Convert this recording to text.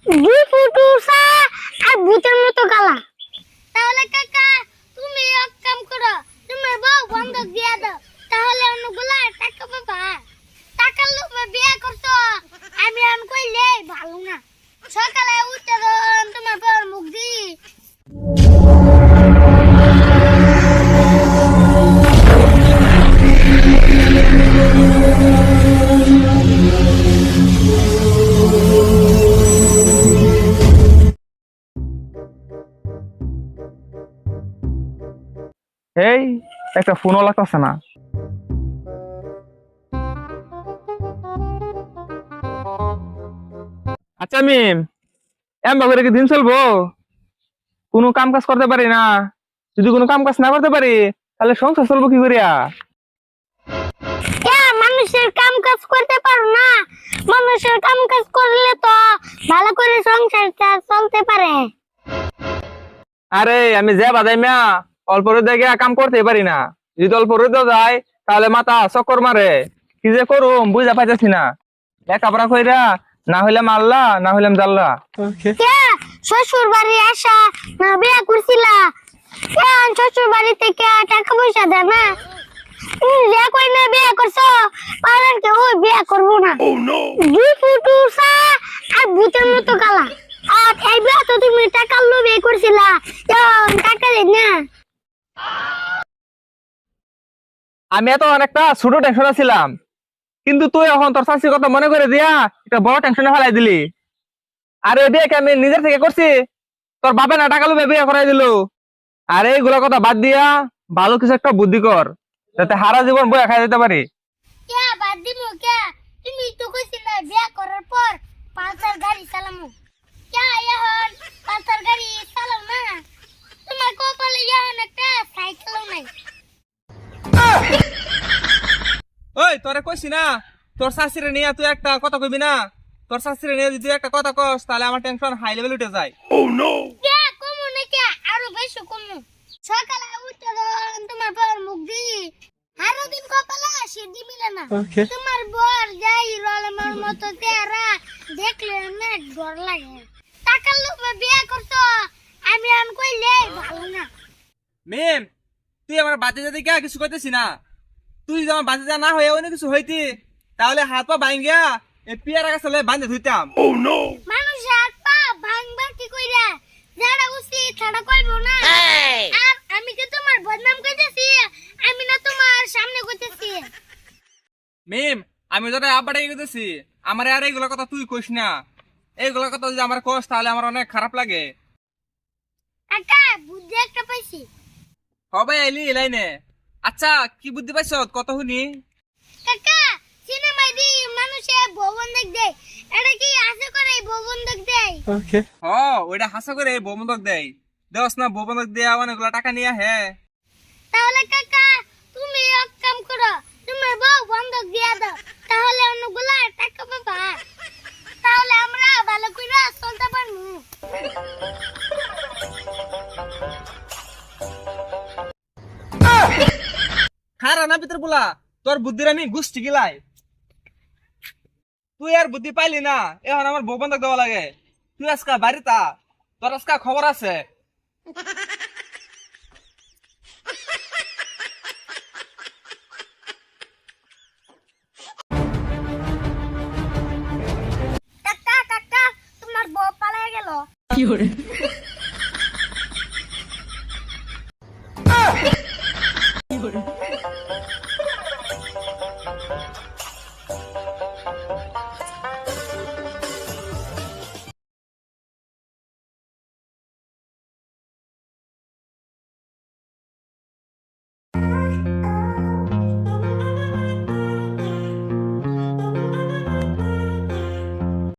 দুই ফুট উঁচা আর ভূতের মতো গালা। তাহলে কাকা তুমি এক কাম করো, তোমার বউ বন্ধক দিয়ে দাও, তাহলে অন্যগুলা টাকা পাবা। টাকার লোভে বিয়ে করছো, আমি আন কইলে ভালো না। সকালে উঠে তোমার বউর মুখ দি। এই একটা ফোনও লাগতেছে না। আচ্ছা মিম, এমন করে কি দিন চলবো? কোনো কাম কাজ করতে পারি না। যদি কোনো কাম কাজ না করতে পারি তাহলে সংসার চলবো কি করিয়া? মানুষের কাম কাজ করতে পারো না? মানুষের কাম কাজ করলে তো ভালো করে সংসারটা চলতে পারে। আরে আমি যে বাজাই মিয়া অল্প রোদে কাম করতে পারি না। যদি অল্প রোদে যায় তাহলে মাথা চক্কর মারে। কি যে করুম বুঝা পাইতেছি না। লেখাপড়া কইরা না হইলাম আল্লাহ, না হইলাম জাল্লা। শ্বশুর বাড়ি আসা না বিয়ে করছিলা? শ্বশুর বাড়ি থেকে টাকা পয়সা দেয় না? বিয়ে করি না বিয়ে করছো, পারেন কেউ বিয়ে করবো না। দুই ফুট উঁচা আর ভূতের মতো গালা। আর এই বিয়ে তো তুমি টাকার লোভে করছিলা, টাকা দেয় না। আমি এত অনেকটা ছোট টেনশন ছিলাম, কিন্তু তুই এখন তোর শাশির কথা মনে করে দিয়া এটা বড় টেনশনে ফেলাই দিলি। আর এই বিয়ে আমি নিজের থেকে করছি, তোর বাপে না টাকা লোভে বিয়ে করাই দিল। আর এইগুলো কথা বাদ দিয়া ভালো কিছু একটা বুদ্ধি কর, যাতে সারা জীবন বয়ে খাই যেতে পারি। কে বাদ দিমু কে? তুমি তো কইছিলা বিয়ে করার পর পালসার গাড়ি চালামু। কে এখন পালসার গাড়ি চালাও না? তোমার কপালে এখন একটা সাইকেলও নাই। ওই তোরে কইছি না তোর শাশিরে নিয়ে তুই একটা কথা কইবি না। তোর শাশিরে নিয়ে যদি একটা কথা কস তাহলে আমার টেনশন হাই লেভেল উঠে যায়। কে কমু নাকি আরো বেশি কমু? সকালে উঠে তোমার বর মুখ দি, আরো দিন কপালে সিদ্ধি মিলে না। তোমার বর যাই রলেমার মতো তেরা দেখলে না ডর লাগে। টাকার লোভে বিয়ে করছো, আমি আন কইলে ভালো না। মেম, তুই আমার বাজে যাতে কে কিছু কইতেছি না। তুই যদি আমার বাজে যা না হয়ে অন্য কিছু হইতি তাহলে হাত পা ভাঙ্গিয়া এই পিয়ারা গাছে বাঁধে ধুইতাম। মানুষ হাত পা ভাঙবা কি কইরা? যারা উচিত ছাড়া কইবো না। আর আমি কি তোমার বদনাম কইতেছি? আমি না তোমার সামনে কইতেছি। মেম, আমি তোরা আব্বাটাকে কইতেছি, আমার আর এইগুলো কথা তুই কইস না। এইগুলো কথা যদি আমার কস তাহলে আমার অনেক খারাপ লাগে। কাকা বুদ্ধি একটা পাইছি। হবে আইলি লাইনে। আচ্ছা কি বুদ্ধি পাইছ কত শুনি। কাকা সিনেমায় দি মানুষে ভবন দেখ দেয়, এটা কি আছে করে ভবন দেখ দেয়? হ ওইটা হাসা করে বন্ধক দেয়। দেওয়াস না বন্ধক দেয়া অনেকগুলো টাকা নিয়ে হে। তাহলে কাকা তুমি এক কাম করো, তোমার বউ বন্ধক দিয়ে দাও, তাহলে অন্যগুলা টাকা পাবা। তাহলে আমরা ভালো করে চলতে পারবো। খারা না ভিতর বলা তোর বুদ্ধির আমি গুষ্টি গিলাই। তুই আর বুদ্ধি পাইলি না, এখন আমার বউ বন্ধক দেওয়া লাগে। তুই আজকা বাড়িতা, তোর আজকা খবর আছে। কাকা কাকা তোমার বউ পালায় গেল।